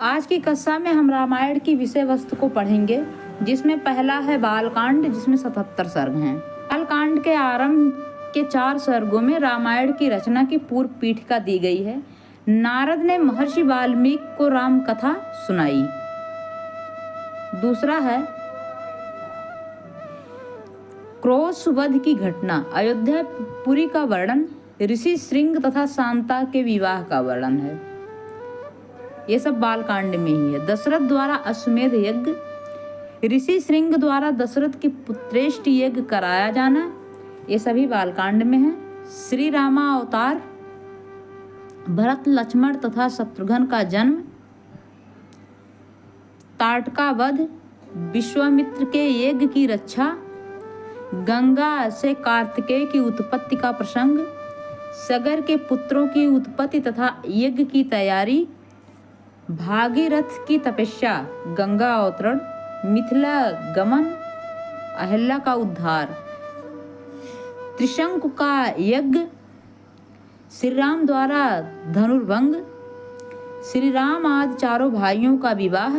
आज की कक्षा में हम रामायण की विषय वस्तु को पढ़ेंगे, जिसमें पहला है बालकांड, जिसमें 77 सर्ग हैं। बालकांड के आरंभ के 4 सर्गों में रामायण की रचना की पूर्व पीठिका दी गई है। नारद ने महर्षि वाल्मीकि को राम कथा सुनाई। दूसरा है क्रोध वध की घटना, अयोध्यापुरी का वर्णन, ऋषि श्रृंग तथा शांता के विवाह का वर्णन है। ये सब बालकांड में ही है। दशरथ द्वारा अश्वमेध यज्ञ, ऋषि श्रृंग द्वारा दशरथ की पुत्रेष्टि यज्ञ कराया जाना, ये सभी बालकांड में है। श्री रामा अवतार, भरत लक्ष्मण तथा शत्रुघ्न का जन्म, ताटका वध, विश्वामित्र के यज्ञ की रक्षा, गंगा से कार्तिकेय की उत्पत्ति का प्रसंग, सगर के पुत्रों की उत्पत्ति तथा यज्ञ की तैयारी, भागीरथ की तपस्या, गंगा अवतरण, मिथिला गमन, अहिल्या का उद्धार, त्रिशंकु का यज्ञ, श्री राम द्वारा धनुर्भंग, श्री राम आदि चारों भाइयों का विवाह।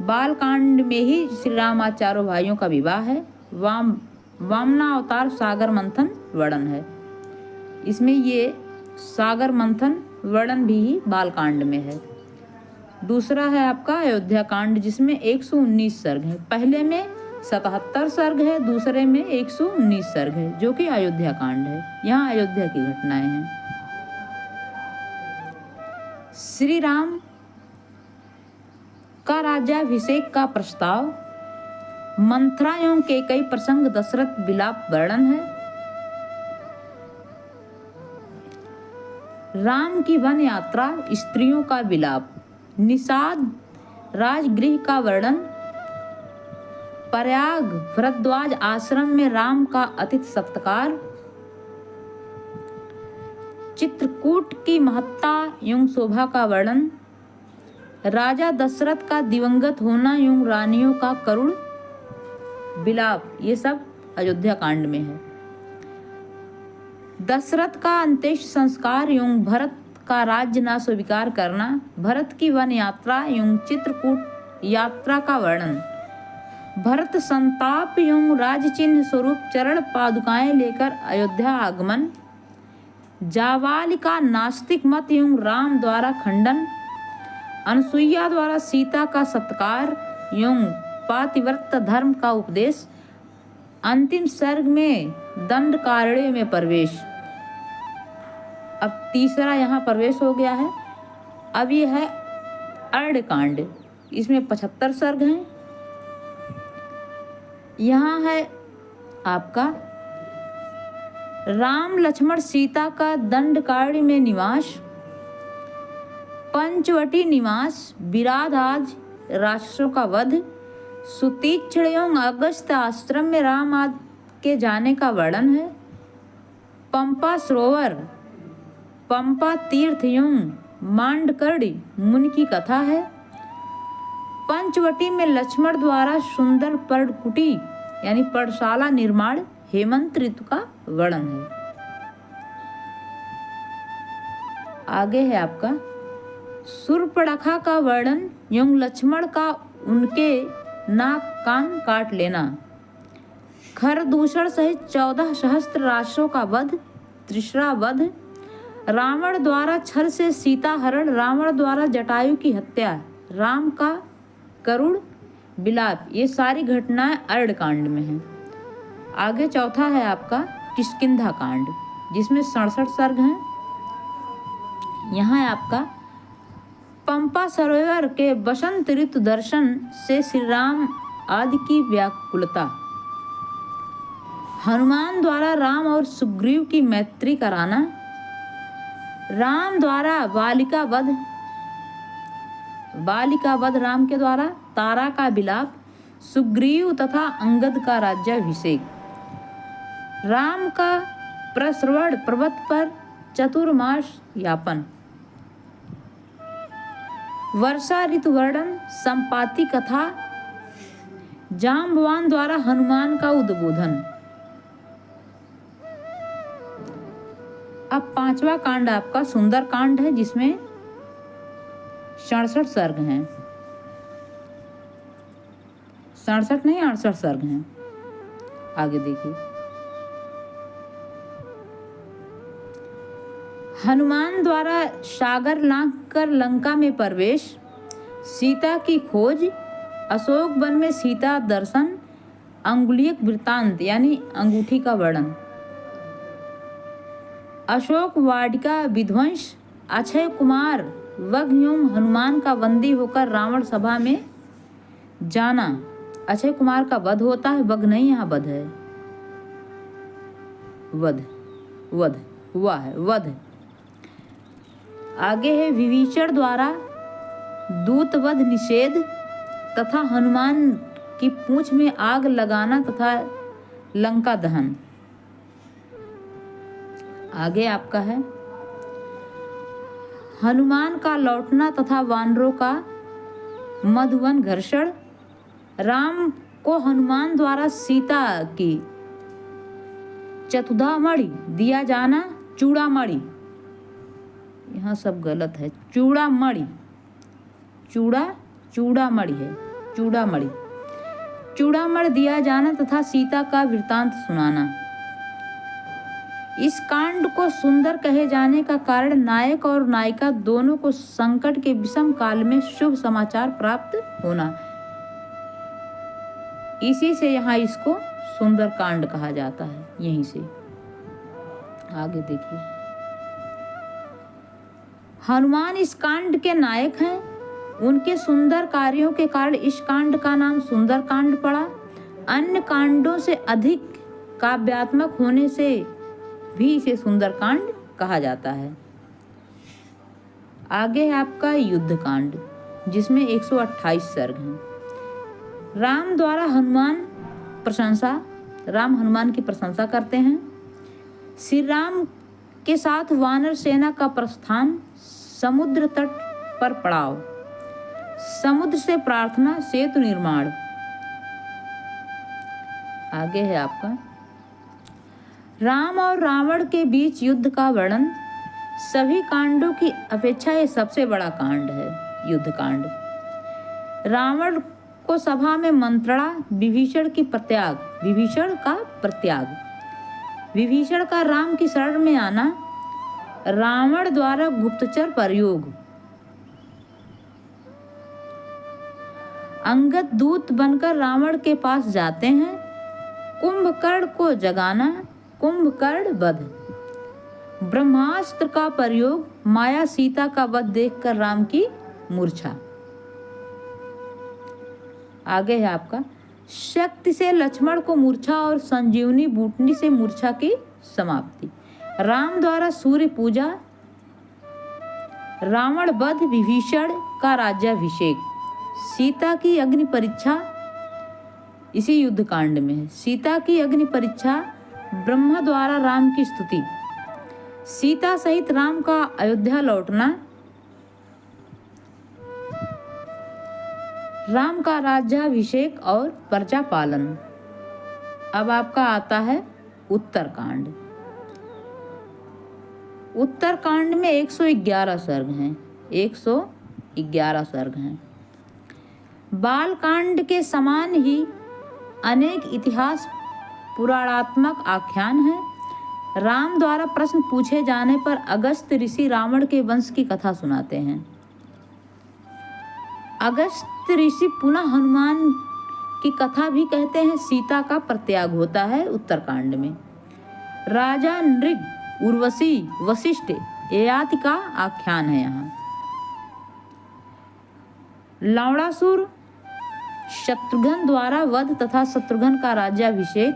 बालकांड में ही श्री राम आदि चारों भाइयों का विवाह है। वामना अवतार सागर मंथन वर्णन है। इसमें ये सागर मंथन वर्णन भी बालकांड में है। दूसरा है आपका अयोध्या कांड, जिसमें 119 सर्ग है। पहले में 77 सर्ग है, दूसरे में 119 सर्ग है, जो कि अयोध्या कांड है। यहाँ अयोध्या की घटनाएं हैं। श्री राम का राज्याभिषेक का प्रस्ताव, मंथरा एवं कैकेयी प्रसंग, दशरथ विलाप वर्णन है। राम की वन यात्रा, स्त्रियों का विलाप, निषाद राजगृह का वर्णन, प्रयाग भरद्वाज आश्रम में राम का अतिथि सत्कार, चित्रकूट की महत्ता एवं शोभा का वर्णन, राजा दशरथ का दिवंगत होना एवं रानियों का करुण विलाप, ये सब अयोध्या कांड में है। दशरथ का अंत्येष्टि संस्कार एवं भरत का राज्य न स्वीकार करना, भरत की वन यात्रा एवं चित्रकूट यात्रा का वर्णन, भरत संताप एवं राज चिन्ह स्वरूप चरण पादुकाएं लेकर अयोध्या आगमन, जावाली का नास्तिक मत एवं राम द्वारा खंडन, अनसुईया द्वारा सीता का सत्कार एवं पातिव्रत धर्म का उपदेश, अंतिम सर्ग में दंडकारण्य में प्रवेश। अब तीसरा यहाँ प्रवेश हो गया है। अब ये है अरण्यकांड, इसमें 75 सर्ग हैं। यहाँ है आपका राम लक्ष्मण सीता का दंडकारण्य में निवास, पंचवटी निवास, विराध आदि राक्षसों का वध, सुतीक्षण एवं अगस्त्य आश्रम में राम आदि के जाने का वर्णन है। पंपा सरोवर, पंपा तीर्थ एवं मांडकर्णी मुनि की कथा है। पंचवटी में लक्ष्मण द्वारा सुंदर पर्णकुटी यानी पर्णशाला निर्माण, हेमंत ऋतु का वर्णन है। आगे है आपका शूर्पणखा का वर्णन एवं लक्ष्मण का उनके नाक कान काट लेना, खरदूषण सहित 14 सहस्त्र राक्षसों का वध, त्रिशरा वध, रावण द्वारा छल से सीता हरण, रावण द्वारा जटायु की हत्या, राम का करुण विलाप, ये सारी घटनाएं अरण्यकांड में हैं। आगे चौथा है आपका किष्किंधा कांड, जिसमें 67 सर्ग हैं। यहाँ है आपका पंपा सरोवर के बसंत ऋतु दर्शन से श्री राम आदि की व्याकुलता, हनुमान द्वारा राम और सुग्रीव की मैत्री कराना, राम द्वारा बालिका वध राम के द्वारा, तारा का विलाप, सुग्रीव तथा अंगद का राज्याभिषेक, राम का प्रश्रवण पर्वत पर चतुर्मास यापन, वर्षा ऋतु वर्णन, संपाति कथा, जाम्बवान द्वारा हनुमान का उद्बोधन। अब 5वां कांड आपका सुंदर कांड है, जिसमें 67 सर्ग हैं, 67 नहीं 68 सर्ग हैं। आगे देखिए, हनुमान द्वारा सागर लांघ कर लंका में प्रवेश, सीता की खोज, अशोक वन में सीता दर्शन, अंगुलीयक वृत्तांत यानी अंगूठी का वर्णन, अशोक वाटिका विध्वंस, अक्षय कुमार वध एवं हनुमान का बंदी होकर रावण सभा में जाना। अक्षय कुमार का वध होता है, वध नहीं, यहाँ वध है, वध वध हुआ है, वध। आगे है विभीषण द्वारा दूतवध निषेध तथा हनुमान की पूंछ में आग लगाना तथा लंका दहन। आगे आपका है हनुमान का लौटना तथा वानरों का मधुवन घर्षण, राम को हनुमान द्वारा सीता की चतुर्धामणि दिया जाना, चूड़ामणि, यहाँ सब गलत है, चूड़ामणि, चूड़ामणि है, चूड़ामणि, चूड़ामणि दिया जाना तथा सीता का वृत्तांत सुनाना। इस कांड को सुंदर कहे जाने का कारण नायक और नायिका दोनों को संकट के विषम काल में शुभ समाचार प्राप्त होना, इसी से यहाँ इसको सुंदर कांड कहा जाता है। यहीं से आगे देखिए, हनुमान इस कांड के नायक हैं, उनके सुंदर कार्यों के कारण इस कांड का नाम सुंदर कांड पड़ा। अन्य कांडों से अधिक काव्यात्मक होने से भी इसे सुंदर कांड कहा जाता है। आगे है आपका युद्ध कांड, जिसमें 128 सर्ग हैं। राम द्वारा राम हनुमान की प्रशंसा करते हैं। श्री राम के साथ वानर सेना का प्रस्थान, समुद्र तट पर पड़ाव, समुद्र से प्रार्थना, सेतु निर्माण। आगे है आपका राम और रावण के बीच युद्ध का वर्णन। सभी कांडों की अपेक्षा ये सबसे बड़ा कांड है, युद्ध कांड। रावण को सभा में मंत्रणा, विभीषण का प्रत्याग, विभीषण का राम की शरण में आना, रावण द्वारा गुप्तचर प्रयोग, अंगद दूत बनकर रावण के पास जाते हैं, कुंभकर्ण को जगाना, कुंभकर्ण वध, ब्रह्मास्त्र का प्रयोग, माया सीता का वध देखकर राम की मूर्छा। आगे है आपका शक्ति से लक्ष्मण को मूर्छा और संजीवनी बूटनी से मूर्छा की समाप्ति, राम द्वारा सूर्य पूजा, रावण वध, विभीषण का राज्याभिषेक, सीता की अग्नि परीक्षा, इसी युद्ध कांड में है। सीता की अग्नि परीक्षा, ब्रह्मा द्वारा राम की स्तुति, सीता सहित राम का अयोध्या लौटना, राम का राज्याभिषेक और प्रजा पालन। अब आपका आता है उत्तरकांड। उत्तरकांड में 111 सर्ग हैं, 111 सर्ग हैं। बालकांड के समान ही अनेक इतिहास पुराणात्मक आख्यान हैं। राम द्वारा प्रश्न पूछे जाने पर अगस्त ऋषि रावण के वंश की कथा सुनाते हैं। अगस्त ऋषि पुनः हनुमान की कथा भी कहते हैं। सीता का प्रत्याग होता है उत्तरकांड में। राजा नृग, उर्वशी, वशिष्ठ ययाति का आख्यान है यहाँ। लवणासुर, शत्रुघ्न द्वारा वध तथा शत्रुघ्न का राज्याभिषेक,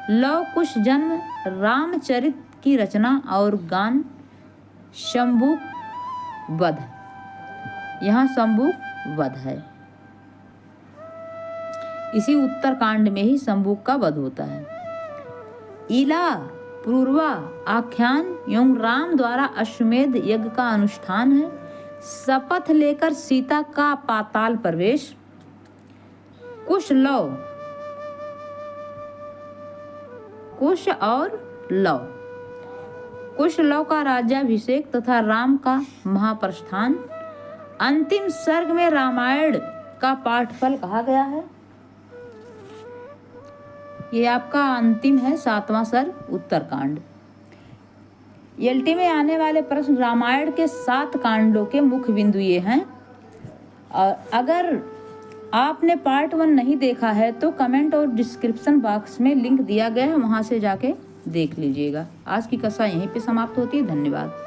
लव कुश जन्म, रामचरित की रचना और गान, शंभुक वध, यहाँ शंभुक वध है। इसी उत्तरकांड में ही शंभुक का वध होता है। इला पूर्वा आख्यान एवं राम द्वारा अश्वमेध यज्ञ का अनुष्ठान है। शपथ लेकर सीता का पाताल प्रवेश, कुश और लव, कुश लव का राज्याभिषेक तथा राम का महाप्रस्थान, अंतिम सर्ग में रामायण का पाठफल कहा गया है। ये आपका अंतिम है 7वां सर्ग उत्तरकांड। एलटी में आने वाले प्रश्न रामायण के 7 कांडों के मुख्य बिंदु ये हैं। और अगर आपने पार्ट 1 नहीं देखा है तो कमेंट और डिस्क्रिप्शन बॉक्स में लिंक दिया गया है, वहां से जाके देख लीजिएगा। आज की कक्षा यहीं पे समाप्त होती है। धन्यवाद।